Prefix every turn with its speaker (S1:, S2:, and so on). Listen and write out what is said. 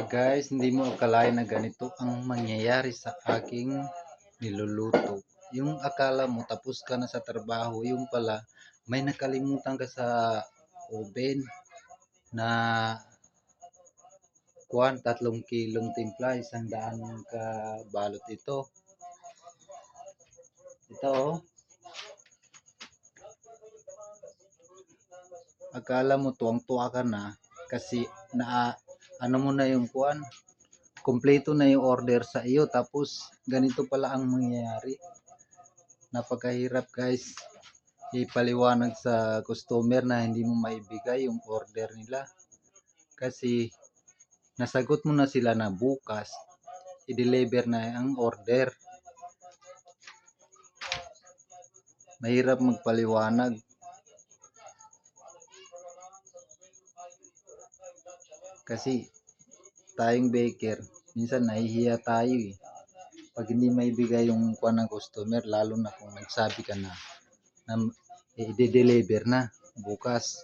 S1: Guys, hindi mo akalain na ganito ang mangyayari sa aking niluluto. Yung akala mo tapos ka na sa trabaho, yung pala may nakalimutan ka sa oven na 3 kilong timpla, 100 ka balot ito. Ito oh, akala mo tuwang-tuwa ka na kasi na ano mo na yung kumpleto na yung order sa iyo tapos ganito pala ang mangyayari. Napakahirap guys ipaliwanag sa customer na hindi mo maibigay yung order nila kasi nasagot mo na sila na bukas i-deliver na ang order. Mahirap magpaliwanag kasi tayong baker minsan nahihiya tayo pag hindi maibigay yung ng customer, lalo na kung nagsabi ka na i-deliver na bukas.